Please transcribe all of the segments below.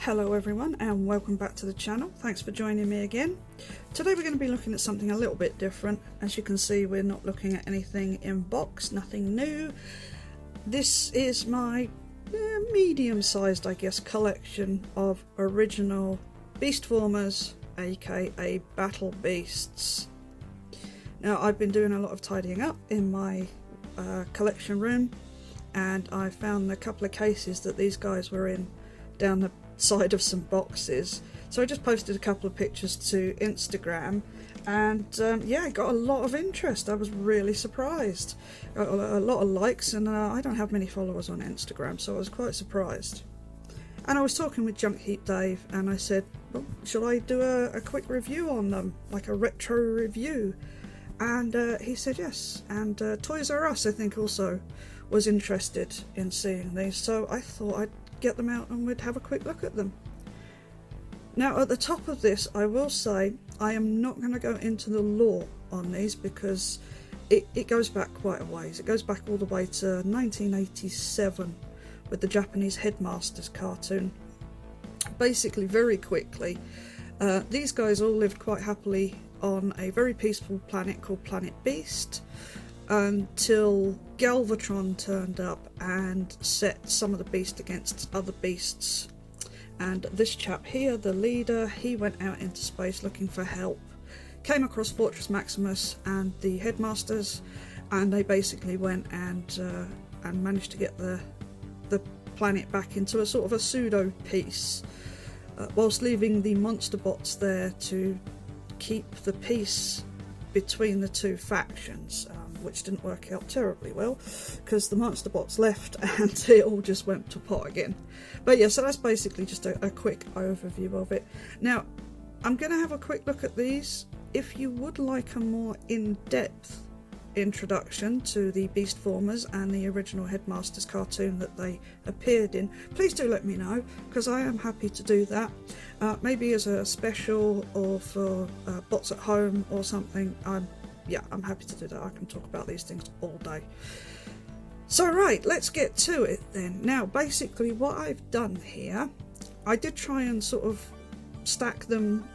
Hello everyone and welcome back to the channel. Thanks for joining me again. Today we're going to be looking at something a little bit different. As you can see, we're not looking at anything in box, nothing new. This is my medium-sized, I guess, collection of original beast formers, aka battle beasts. Now I've been doing a lot of tidying up in my collection room, and I found a couple of cases that these guys were in down the side of some boxes, so I just posted a couple of pictures to Instagram, and yeah, I got a lot of interest. I was really surprised. Got a lot of likes, and I don't have many followers on Instagram, so I was quite surprised. And I was talking with Junk Heap Dave, and I said, well, should I do a quick review on them, like a retro review? And he said yes. And Toys R Us, I think, also was interested in seeing these, so I thought I'd get them out and we'd have a quick look at them. Now at the top of this, I will say I am not going to go into the lore on these because it goes back quite a ways. It goes back all the way to 1987 with the Japanese Headmasters cartoon. Basically, very quickly, these guys all lived quite happily on a very peaceful planet called Planet Beast, until Galvatron turned up and set some of the beasts against other beasts. And this chap here, the leader, he went out into space looking for help, came across Fortress Maximus and the Headmasters, and they basically went and managed to get the planet back into a sort of a pseudo peace, whilst leaving the monster bots there to keep the peace between the two factions, which didn't work out terribly well because the monster bots left and it all just went to pot again. But yeah, so that's basically just a quick overview of it. Now I'm going to have a quick look at these. If you would like a more in-depth introduction to the Beast Formers and the original Headmasters cartoon that they appeared in, please do let me know, because I am happy to do that. Maybe as a special or for bots at home or something. I'm happy to do that. I can talk about these things all day. So right, let's get to it then. Now basically what I've done here, I did try and sort of stack them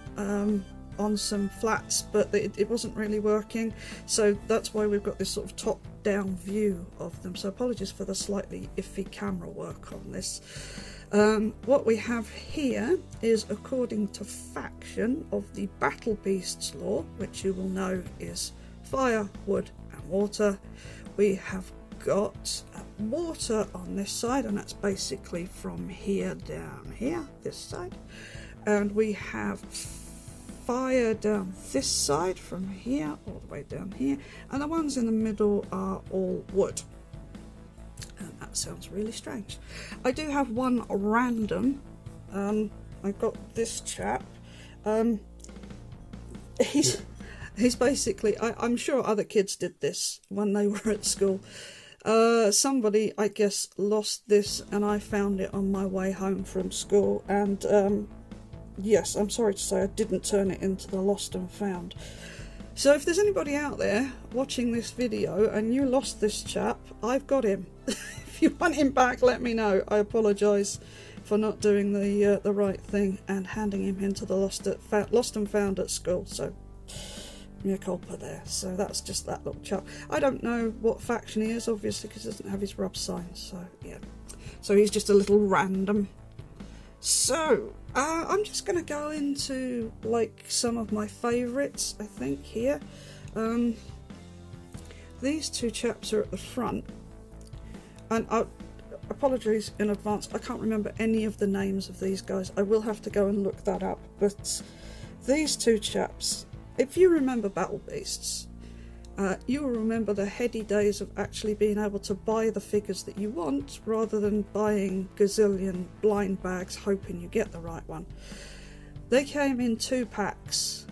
on some flats, but it wasn't really working, so that's why we've got this sort of top down view of them, so apologies for the slightly iffy camera work on this. What we have here is, according to faction of the Battle Beasts lore, which you will know is fire, wood and water, we have got water on this side, and that's basically from here down here, this side, and we have fire down this side from here all the way down here, and the ones in the middle are all wood. And that sounds really strange. I do have one random. I've got this chap. He's basically, I'm sure other kids did this when they were at school. Somebody, I guess, lost this, and I found it on my way home from school, and yes, I'm sorry to say I didn't turn it into the lost and found. So if there's anybody out there watching this video and you lost this chap, I've got him. If you want him back, let me know. I apologise for not doing the right thing and handing him into the lost and found at school. So mea culpa there. So that's just that little chap. I don't know what faction he is, obviously, because he doesn't have his rub sign. So yeah, so he's just a little random. So I'm just going to go into like some of my favourites, I think, here. These two chaps are at the front, and apologies in advance, I can't remember any of the names of these guys. I will have to go and look that up, but these two chaps, if you remember Battle Beasts, you will remember the heady days of actually being able to buy the figures that you want rather than buying gazillion blind bags hoping you get the right one. They came in 2 packs,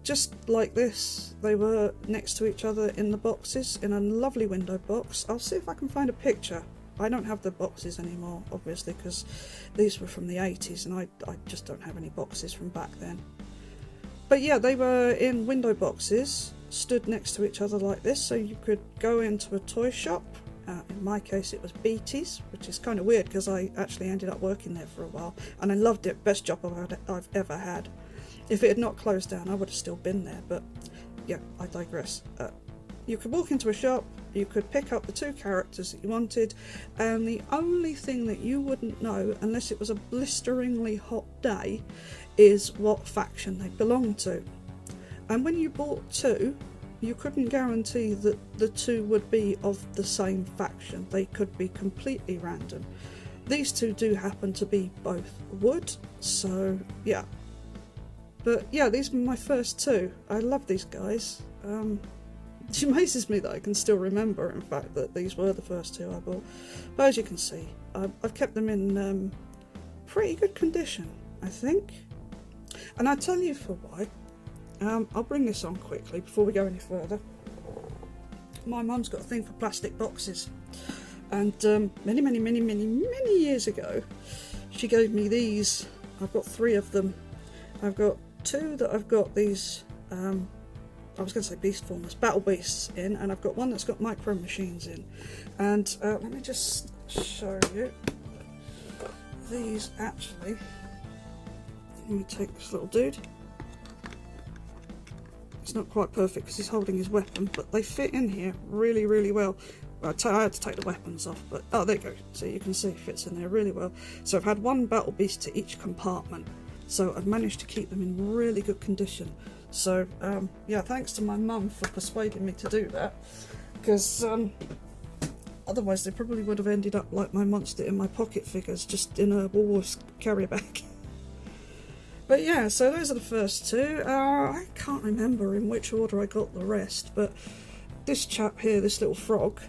just like this. They were next to each other in the boxes in a lovely window box. I'll see if I can find a picture. I don't have the boxes anymore, obviously, because these were from the 80s and I just don't have any boxes from back then. But yeah, they were in window boxes, stood next to each other like this, so you could go into a toy shop In my case it was Beatty's, which is kind of weird because I actually ended up working there for a while and I loved it. Best job I've ever had. If it had not closed down I would have still been there, but yeah, I digress. You could walk into a shop, you could pick up the 2 characters that you wanted, and the only thing that you wouldn't know, unless it was a blisteringly hot day, is what faction they belonged to. And when you bought 2, you couldn't guarantee that the 2 would be of the same faction. They could be completely random. These 2 do happen to be both wood, so yeah. But yeah, these were my first 2. I love these guys. It amazes me that I can still remember, in fact, that these were the first 2 I bought. But as you can see, I've kept them in pretty good condition, I think. And I'll tell you for why. I'll bring this on quickly before we go any further. My mum's got a thing for plastic boxes. And many years ago, she gave me these. I've got 3 of them. I've got 2 that I've got these... I was going to say beast formers, battle beasts in, and I've got one that's got micro machines in. And let me just show you. These actually, let me take this little dude. It's not quite perfect because he's holding his weapon, but they fit in here really, really well. Well, I had to take the weapons off, but oh, there you go. So you can see it fits in there really well. So I've had 1 battle beast to each compartment. So I've managed to keep them in really good condition. So yeah, thanks to my mum for persuading me to do that, because otherwise they probably would have ended up like my monster in my pocket figures, just in a Woolworths carrier bag. But yeah, so those are the first 2. I can't remember in which order I got the rest, but this chap here, this little frog,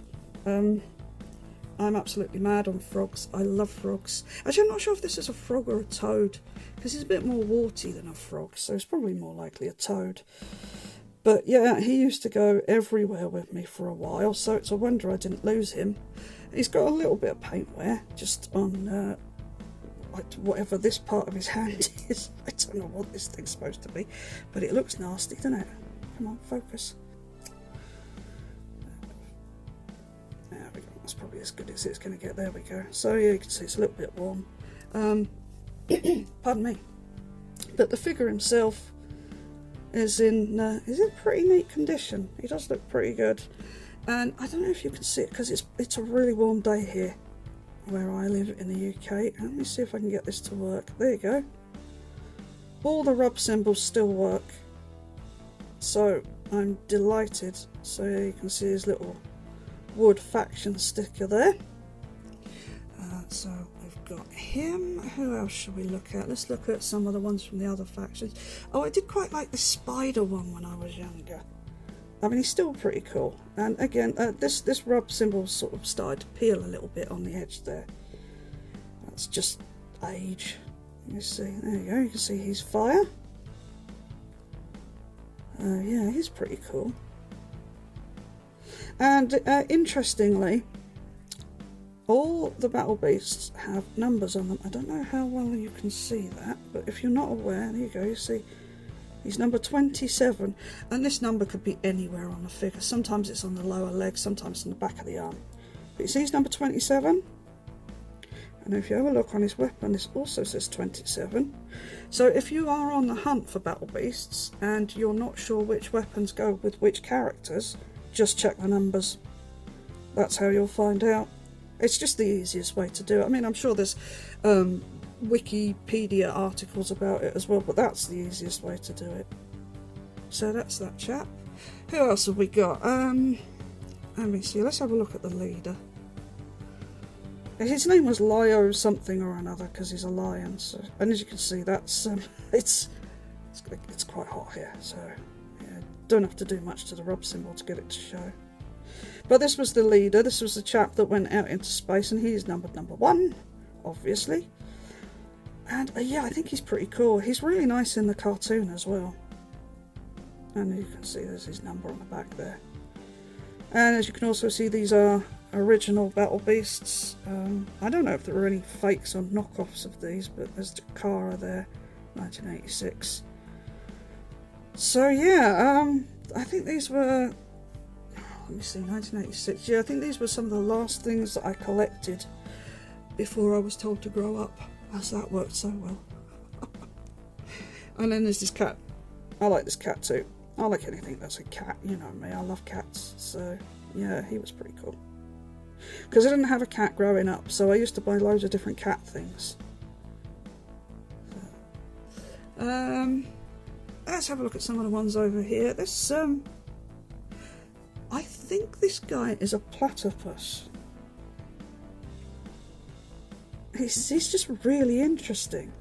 I'm absolutely mad on frogs. I love frogs. Actually, I'm not sure if this is a frog or a toad, because he's a bit more warty than a frog, so it's probably more likely a toad. But yeah, he used to go everywhere with me for a while, so it's a wonder I didn't lose him. He's got a little bit of paint wear, just on like whatever this part of his hand is. I don't know what this thing's supposed to be, but it looks nasty, doesn't it? Come on, focus. There we go. That's probably as good as it's going to get. There we go. So yeah, you can see it's a little bit warm. Pardon me. But the figure himself is in pretty neat condition. He does look pretty good. And I don't know if you can see it because it's a really warm day here where I live in the UK. Let me see if I can get this to work. There you go. All the rub symbols still work. So I'm delighted. So you can see his little wood faction sticker there. So we've got him. Who else should we look at? Let's look at some of the ones from the other factions. Oh, I did quite like the spider one when I was younger. I mean, he's still pretty cool. And again, this rub symbol sort of started to peel a little bit on the edge there. That's just age. Let me see. There you go. You can see he's fire. Yeah, he's pretty cool. And interestingly, all the battle beasts have numbers on them. I don't know how well you can see that, but if you're not aware, there you go, you see he's number 27, and this number could be anywhere on the figure. Sometimes it's on the lower leg, sometimes on the back of the arm. But you see he's number 27, and if you have a look on his weapon, this also says 27. So if you are on the hunt for battle beasts and you're not sure which weapons go with which characters, just check the numbers. That's how you'll find out. It's just the easiest way to do it. I mean, I'm sure there's Wikipedia articles about it as well, but that's the easiest way to do it. So that's that chap. Who else have we got? Let me see. Let's have a look at the leader. His name was Lio something or another because he's a lion. So, and as you can see, that's it's quite hot here. So yeah, don't have to do much to the rub symbol to get it to show. But this was the leader. This was the chap that went out into space, and he's numbered number 1, obviously. And yeah, I think he's pretty cool. He's really nice in the cartoon as well. And you can see there's his number on the back there. And as you can also see, these are original battle beasts. I don't know if there were any fakes or knockoffs of these, but there's Jakara there, 1986. So yeah, I think these were let me see, 1986. Yeah, I think these were some of the last things that I collected before I was told to grow up, as that worked so well. And then there's this cat. I like this cat too. I like anything that's a cat, you know me, I love cats. So yeah, he was pretty cool. Because I didn't have a cat growing up, so I used to buy loads of different cat things. So, let's have a look at some of the ones over here. This, I think this guy is a platypus. He's just really interesting.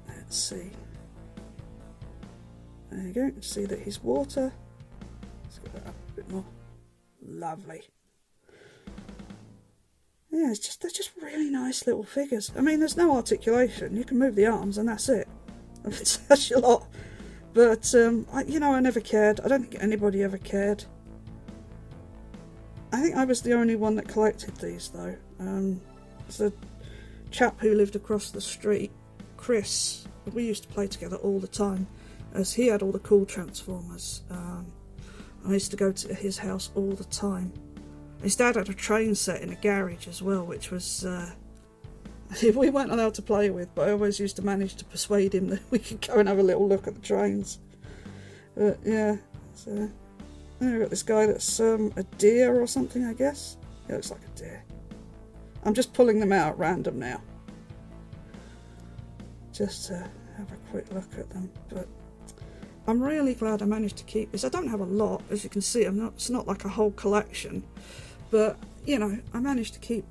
Let's see. There you go. You can see that he's water. Let's get that up a bit more. Lovely. Yeah, they're just really nice little figures. I mean, there's no articulation. You can move the arms and that's it. It's such a lot. But, I never cared. I don't think anybody ever cared. I think I was the only one that collected these, though. There's a chap who lived across the street, Chris. We used to play together all the time, as he had all the cool Transformers. I used to go to his house all the time. His dad had a train set in a garage as well, which was we weren't allowed to play with, but I always used to manage to persuade him that we could go and have a little look at the trains. But yeah, so we've got this guy that's a deer or something, I guess. He looks like a deer. I'm just pulling them out at random now, just to have a quick look at them. But I'm really glad I managed to keep this. I don't have a lot, as you can see. It's not like a whole collection, but I managed to keep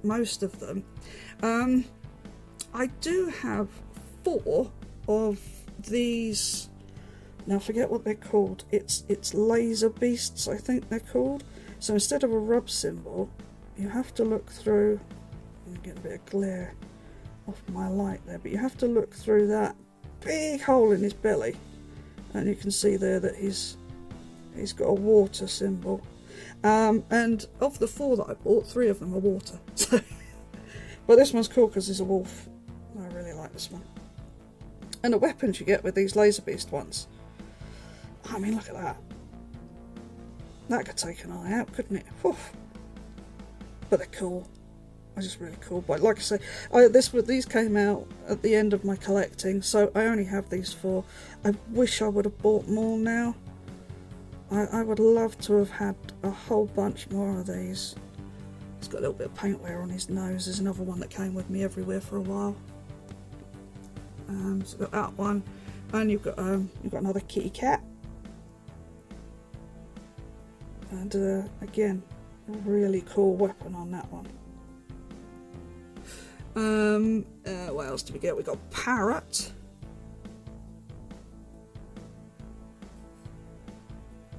most of them. I do have 4 of these. Now I forget what they're called. It's laser beasts, I think they're called. So instead of a rub symbol, you have to look through. I'm getting a bit of glare off my light there, but you have to look through that big hole in his belly, and you can see there that he's got a water symbol. And of the 4 that I bought, 3 of them are water. So, but this one's cool because he's a wolf. I really like this one. And the weapons you get with these laser beast ones. I mean, look at that. That could take an eye out, couldn't it? Whew. But they're cool. They're just really cool. But like I say, these came out at the end of my collecting, so I only have these 4. I wish I would have bought more now. I would love to have had a whole bunch more of these. He's got a little bit of paint wear on his nose. There's another one that came with me everywhere for a while. So you've got that one, and you've got another kitty cat. And again, a really cool weapon on that one. What else do we get? We got parrot.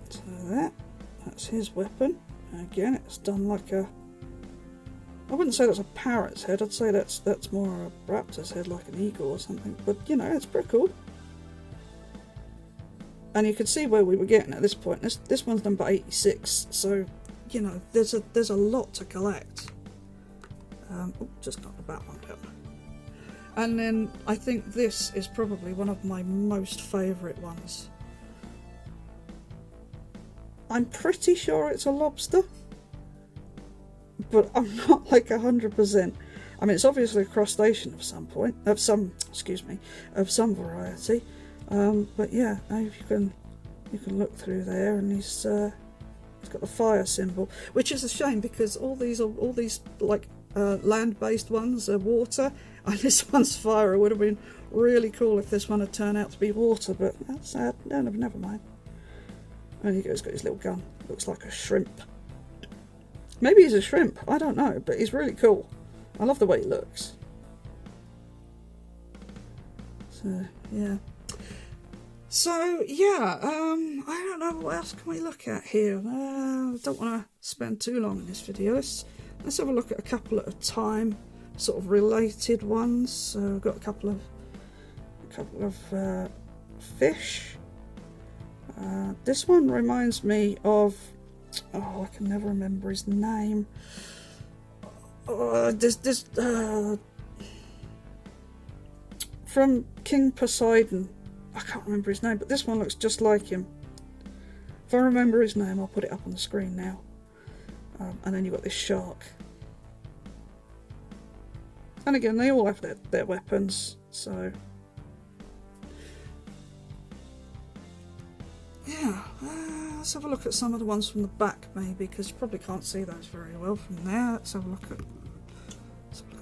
So that's his weapon. Again, it's done like a. I wouldn't say that's a parrot's head. I'd say that's more a raptor's head, like an eagle or something. But it's pretty cool. And you can see where we were getting at this point. This one's number 86, so there's a lot to collect. Just knocked that one down. And then I think this is probably one of my most favourite ones. I'm pretty sure it's a lobster, but I'm not like 100%. I mean, it's obviously a crustacean of some variety. But yeah, you can look through there, and he's got the fire symbol, which is a shame because all these like land-based ones are water, and this one's fire. It would have been really cool if this one had turned out to be water, but that's sad. No, never mind. And he's got his little gun. Looks like a shrimp. Maybe he's a shrimp. I don't know, but he's really cool. I love the way he looks. So yeah. So yeah, I don't know, what else can we look at here? I don't want to spend too long in this video. Let's have a look at a couple at a time, sort of related ones. So I've got a couple of fish. This one reminds me of, I can never remember his name. from King Poseidon. I can't remember his name, but this one looks just like him. If I remember his name, I'll put it up on the screen now. And then you've got this shark. And again, they all have their weapons, so... yeah, let's have a look at some of the ones from the back, maybe, because you probably can't see those very well from there. Let's have a look at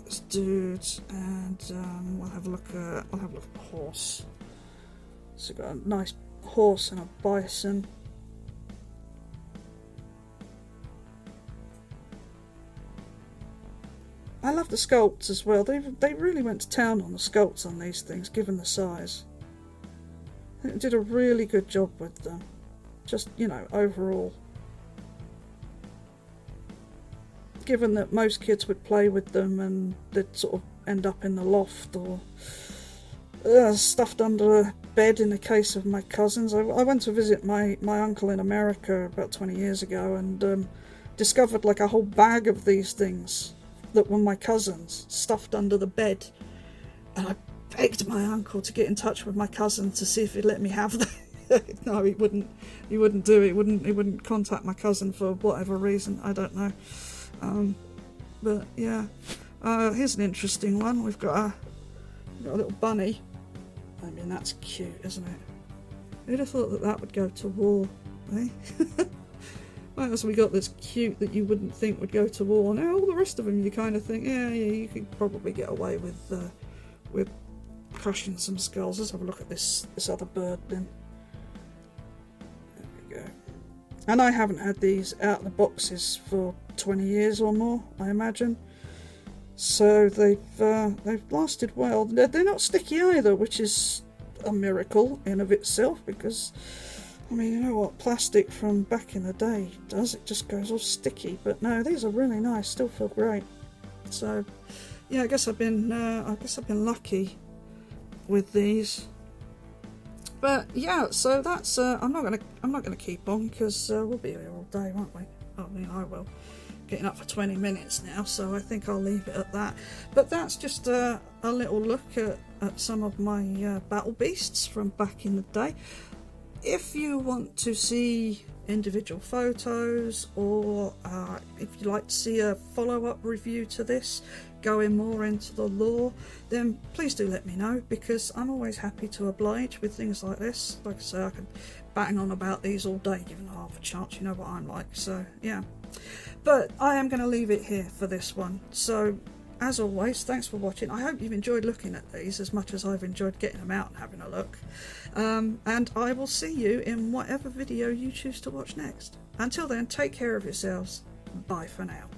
this dude, and we'll have a look at the horse. So we've got a nice horse and a bison. I love the sculpts as well. They really went to town on the sculpts on these things, given the size. I think they did a really good job with them. Just, you know, overall. Given that most kids would play with them and they'd sort of end up in the loft or stuffed under a bed in the case of my cousins. I went to visit my uncle in America about 20 years ago and discovered like a whole bag of these things that were my cousins stuffed under the bed, and I begged my uncle to get in touch with my cousin to see if he'd let me have them. No, he wouldn't do it. He wouldn't contact my cousin for whatever reason, I don't know. But yeah, here's an interesting one. We've got a little bunny. I mean, that's cute, isn't it? Who'd have thought that would go to war, eh? What else have we got that's cute that you wouldn't think would go to war? Now all the rest of them you kind of think, yeah, you could probably get away with crushing some skulls. Let's have a look at this other bird then. There we go. And I haven't had these out of the boxes for 20 years or more, I imagine. So they've lasted well. They're not sticky either, which is a miracle in of itself, because I mean, you know what plastic from back in the day does? It just goes all sticky. But no, these are really nice. Still feel great. So, yeah, I guess I've been lucky with these. But yeah, so that's I'm not gonna keep on because we'll be here all day, won't we? I mean, I will. Getting up for 20 minutes now, so I think I'll leave it at that. But that's just a little look at some of my battle beasts from back in the day. If you want to see individual photos, or if you'd like to see a follow-up review to this, going more into the lore, then please do let me know, because I'm always happy to oblige with things like this. Like I say, I could bang on about these all day, given half a chance. You know what I'm like, so yeah. But I am going to leave it here for this one. So, as always, thanks for watching. I hope you've enjoyed looking at these as much as I've enjoyed getting them out and having a look. And I will see you in whatever video you choose to watch next. Until then, take care of yourselves. Bye for now.